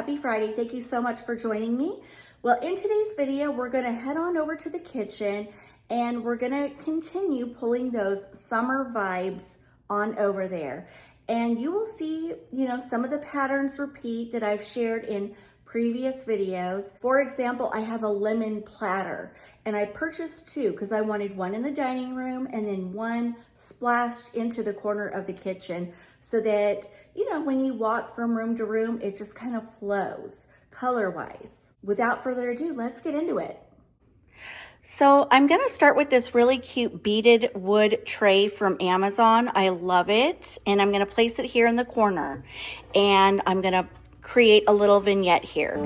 Happy Friday. Thank you so much for joining me. Well, in today's video, we're gonna head on over to the kitchen and we're gonna continue pulling those summer vibes on over there. And you will see, some of the patterns repeat that I've shared in previous videos. For example, I have a lemon platter and I purchased two because I wanted one in the dining room and then one splashed into the corner of the kitchen so that, when you walk from room to room, it just kind of flows color-wise. Without further ado, let's get into it. So I'm gonna start with this really cute beaded wood tray from Amazon. I love it. And I'm gonna place it here in the corner. And I'm gonna create a little vignette here.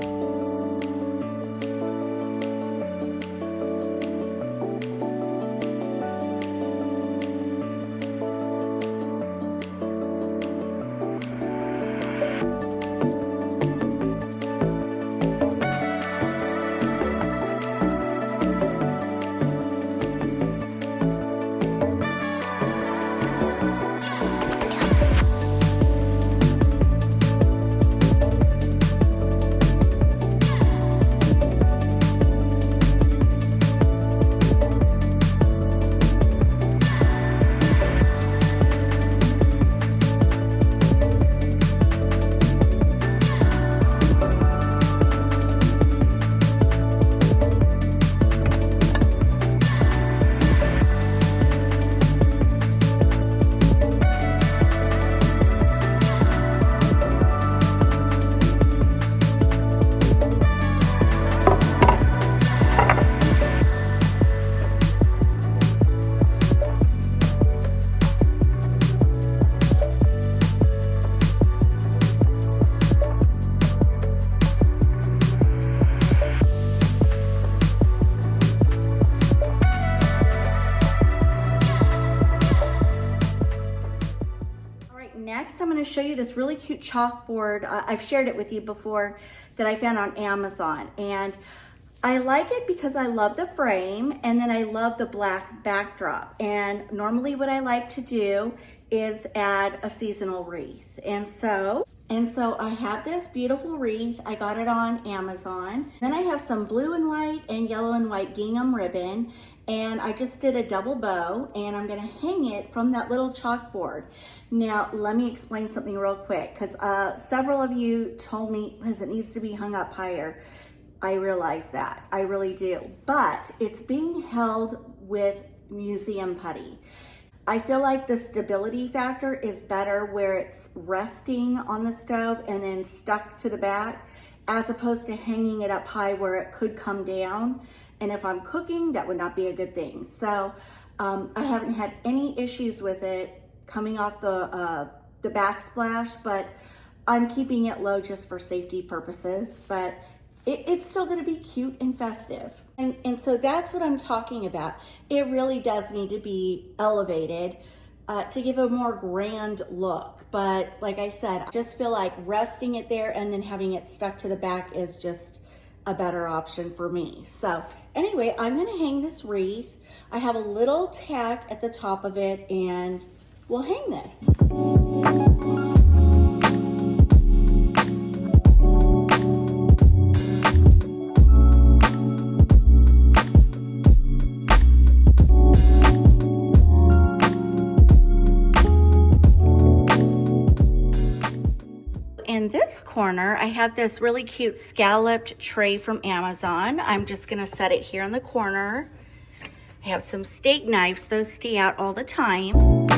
Next, I'm going to show you this really cute chalkboard. I've shared it with you before that I found on Amazon. And I like it because I love the frame and then I love the black backdrop. And normally what I like to do is add a seasonal wreath. And so I have this beautiful wreath. I got it on Amazon. Then I have some blue and white and yellow and white gingham ribbon. And I just did a double bow and I'm gonna hang it from that little chalkboard. Now, let me explain something real quick because several of you told me, Liz, it needs to be hung up higher. I realize that, I really do. But it's being held with museum putty. I feel like the stability factor is better where it's resting on the stove and then stuck to the back as opposed to hanging it up high where it could come down. And if I'm cooking, that would not be a good thing. So I haven't had any issues with it coming off the backsplash, but I'm keeping it low just for safety purposes. But it's still gonna be cute and festive. And so that's what I'm talking about. It really does need to be elevated to give a more grand look. But like I said, I just feel like resting it there and then having it stuck to the back is just a better option for me. So anyway, I'm gonna hang this wreath. I have a little tack at the top of it and we'll hang this. In this corner, I have this really cute scalloped tray from Amazon. I'm just gonna set it here in the corner. I have some steak knives, those stay out all the time.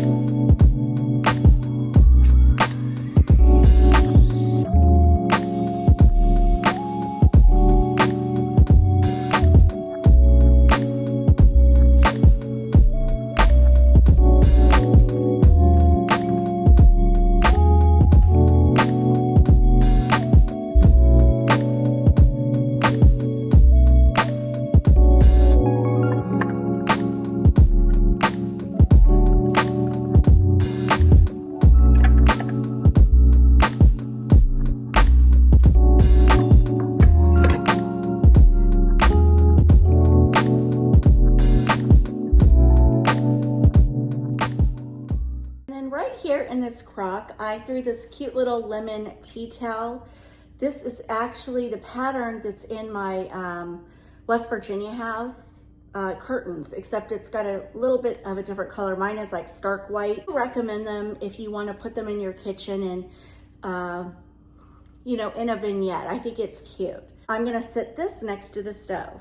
here in this crock, I threw this cute little lemon tea towel This is actually the pattern that's in my West Virginia house curtains, except it's got a little bit of a different color. Mine is like stark white. I recommend them if you want to put them in your kitchen and, you know, in a vignette. I think it's cute. I'm gonna sit this next to the stove.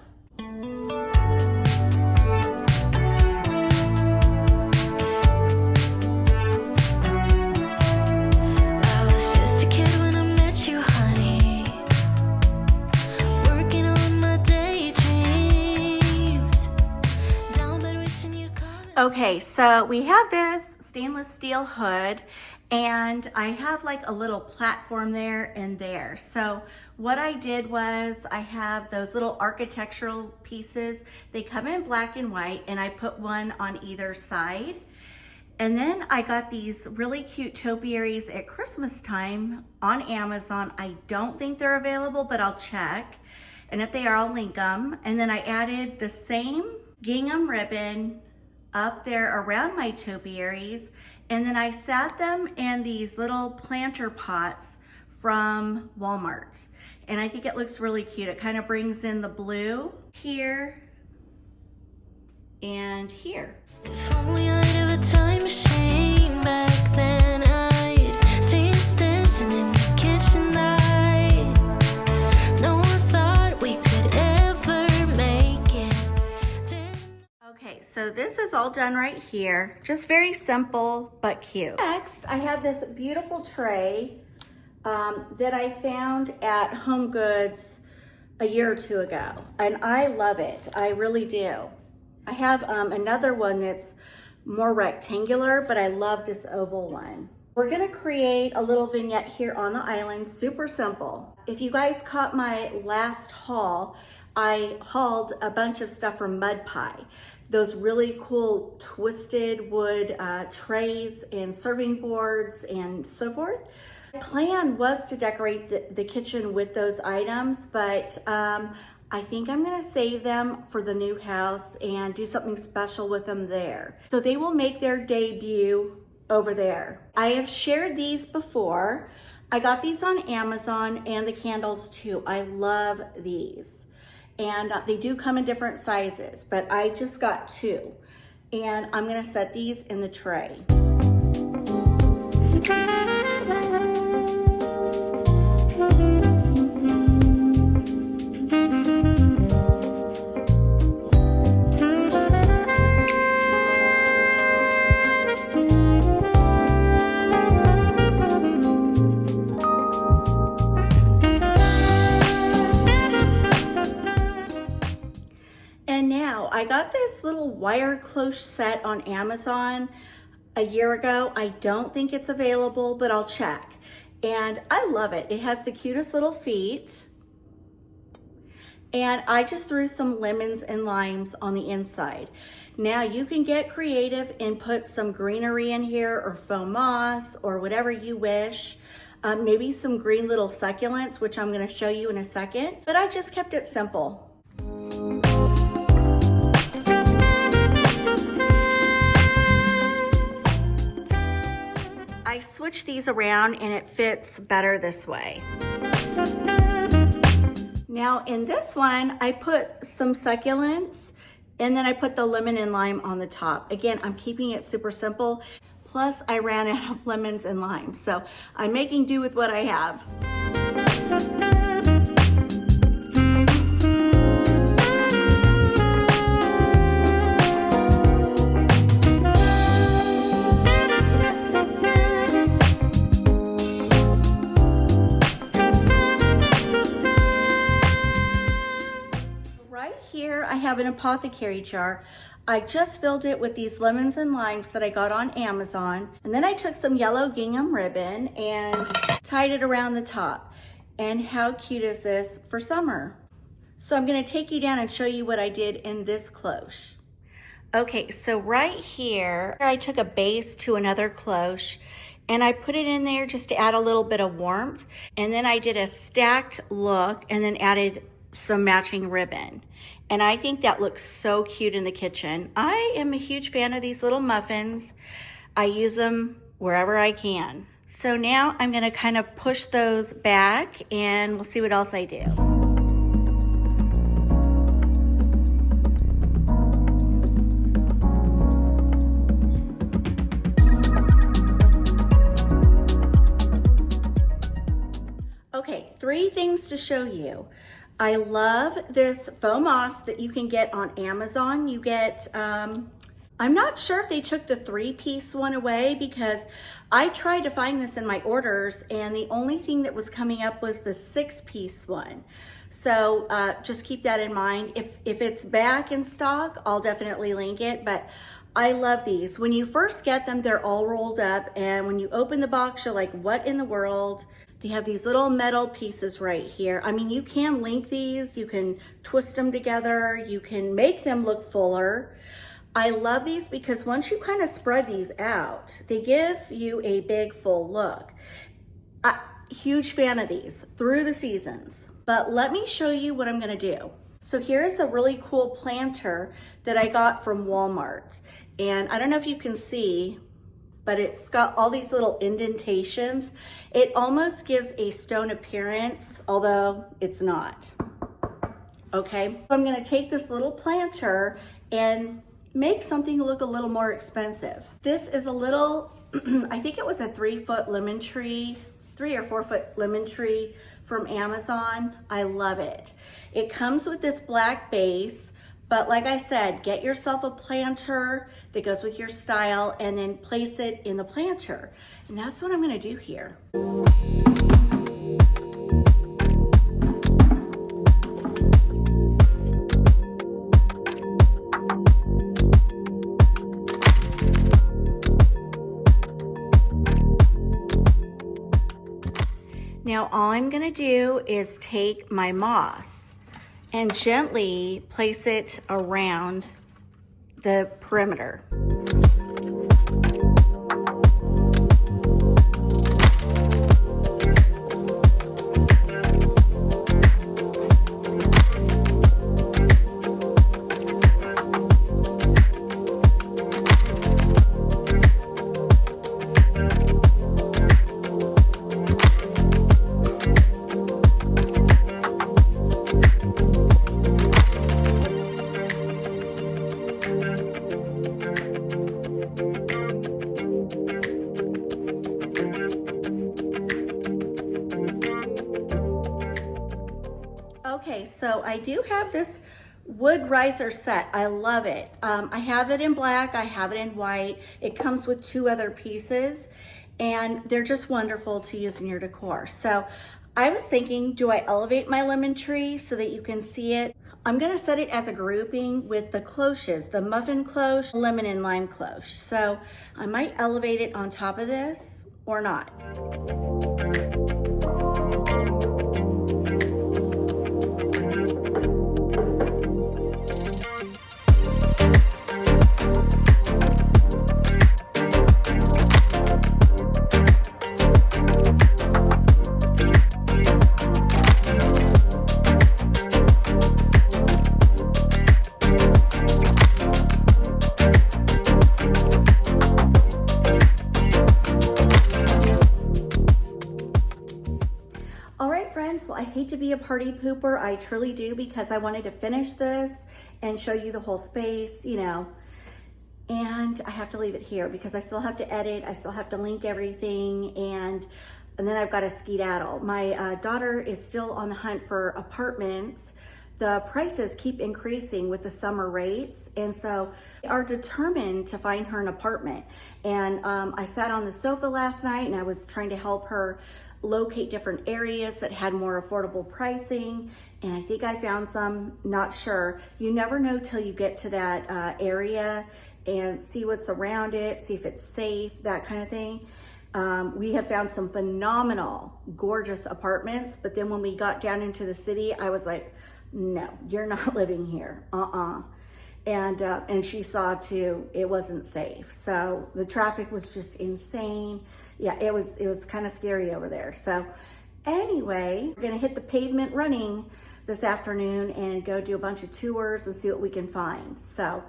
Okay, so we have this stainless steel hood and I have like a little platform there and there. So what I did was I have those little architectural pieces. They come in black and white and I put one on either side. And then I got these really cute topiaries at Christmas time on Amazon. I don't think they're available, but I'll check. And if they are, I'll link them. And then I added the same gingham ribbon up there around my topiaries, and then I sat them in these little planter pots from Walmart. And I think it looks really cute. It kind of brings in the blue here and here. If only I'd have a time machine back then, I'd see us dancing in the kitchen night. No one thought we could ever make it. Okay, so this is all done right here. Just very simple, but cute. Next, I have this beautiful tray that I found at Home Goods a year or two ago. And I love it, I really do. I have another one that's more rectangular, but I love this oval one. We're gonna create a little vignette here on the island, super simple. If you guys caught my last haul, I hauled a bunch of stuff from Mud Pie. Those really cool twisted wood trays and serving boards and so forth. My plan was to decorate the kitchen with those items, but I think I'm gonna save them for the new house and do something special with them there. So they will make their debut over there. I have shared these before. I got these on Amazon and the candles too. I love these. And they do come in different sizes, but I just got two. And I'm gonna set these in the tray. And now I got this little wire cloche set on Amazon a year ago. I don't think it's available, but I'll check. And I love it. It has the cutest little feet. And I just threw some lemons and limes on the inside. Now you can get creative and put some greenery in here or faux moss or whatever you wish. Maybe some green little succulents, which I'm gonna show you in a second. But I just kept it simple. I switched these around and it fits better this way. Now in this one, I put some succulents and then I put the lemon and lime on the top. Again, I'm keeping it super simple. Plus I ran out of lemons and limes, so I'm making do with what I have. Here I have an apothecary jar. I just filled it with these lemons and limes that I got on Amazon. And then I took some yellow gingham ribbon and tied it around the top. And how cute is this for summer? So I'm gonna take you down and show you what I did in this cloche. Okay, so right here, I took a base to another cloche and I put it in there just to add a little bit of warmth. And then I did a stacked look and then added some matching ribbon. And I think that looks so cute in the kitchen. I am a huge fan of these little muffins. I use them wherever I can. So now I'm gonna kind of push those back and we'll see what else I do. Okay, 3 things to show you. I love this faux moss that you can get on Amazon. You get, I'm not sure if they took the 3-piece one away because I tried to find this in my orders and the only thing that was coming up was the 6-piece one. So just keep that in mind. If it's back in stock, I'll definitely link it, but I love these. When you first get them, they're all rolled up, and when you open the box, you're like, what in the world? They have these little metal pieces right here. I mean, you can link these, you can twist them together, you can make them look fuller. I love these because once you kind of spread these out, they give you a big full look. Huge fan of these through the seasons. But let me show you what I'm gonna do. So here's a really cool planter that I got from Walmart. And I don't know if you can see, but it's got all these little indentations. It almost gives a stone appearance, although it's not. Okay, so I'm gonna take this little planter and make something look a little more expensive. This is a little, I think it was a 3-foot lemon tree, 3 or 4 foot lemon tree from Amazon. I love it. It comes with this black base, but like I said, get yourself a planter that goes with your style and then place it in the planter. And that's what I'm gonna do here. Now all I'm gonna do is take my moss and gently place it around the perimeter. Okay, so I do have this wood riser set. I love it. I have it in black, I have it in white. It comes with 2 other pieces and they're just wonderful to use in your decor. So I was thinking, do I elevate my lemon tree so that you can see it? I'm gonna set it as a grouping with the cloches, the muffin cloche, lemon and lime cloche. So I might elevate it on top of this or not. Well, I hate to be a party pooper. I truly do, because I wanted to finish this and show you the whole space, you know, and I have to leave it here because I still have to edit. I still have to link everything. And then I've got to skedaddle. My daughter is still on the hunt for apartments. The prices keep increasing with the summer rates. And so we are determined to find her an apartment. And I sat on the sofa last night and I was trying to help her locate different areas that had more affordable pricing, and I think I found some, not sure. You never know till you get to that area and see what's around it, see if it's safe, that kind of thing. We have found some phenomenal, gorgeous apartments, but then when we got down into the city, I was like, no, you're not living here, and she saw too, it wasn't safe. So the traffic was just insane. Yeah, it was kind of scary over there. So anyway, we're gonna hit the pavement running this afternoon and go do a bunch of tours and see what we can find. So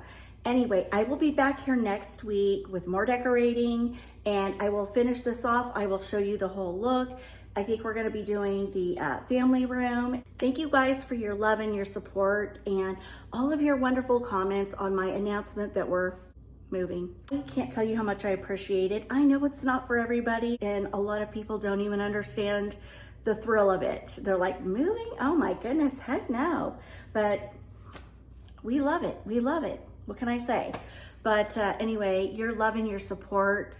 Anyway, I will be back here next week with more decorating, and I will finish this off. I will show you the whole look. I think we're gonna be doing the family room. Thank you guys for your love and your support and all of your wonderful comments on my announcement that we're moving. I can't tell you how much I appreciate it. I know it's not for everybody, and a lot of people don't even understand the thrill of it. They're like, moving? Oh my goodness, heck no. But we love it, we love it. What can I say? But anyway, your love and your support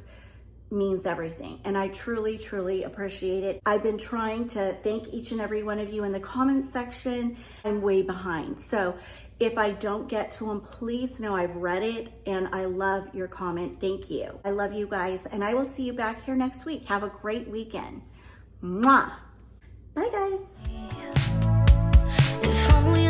means everything. And I truly, truly appreciate it. I've been trying to thank each and every one of you in the comments section. I'm way behind. So if I don't get to them, please know I've read it and I love your comment. Thank you. I love you guys, and I will see you back here next week. Have a great weekend. Mwah. Bye guys. If only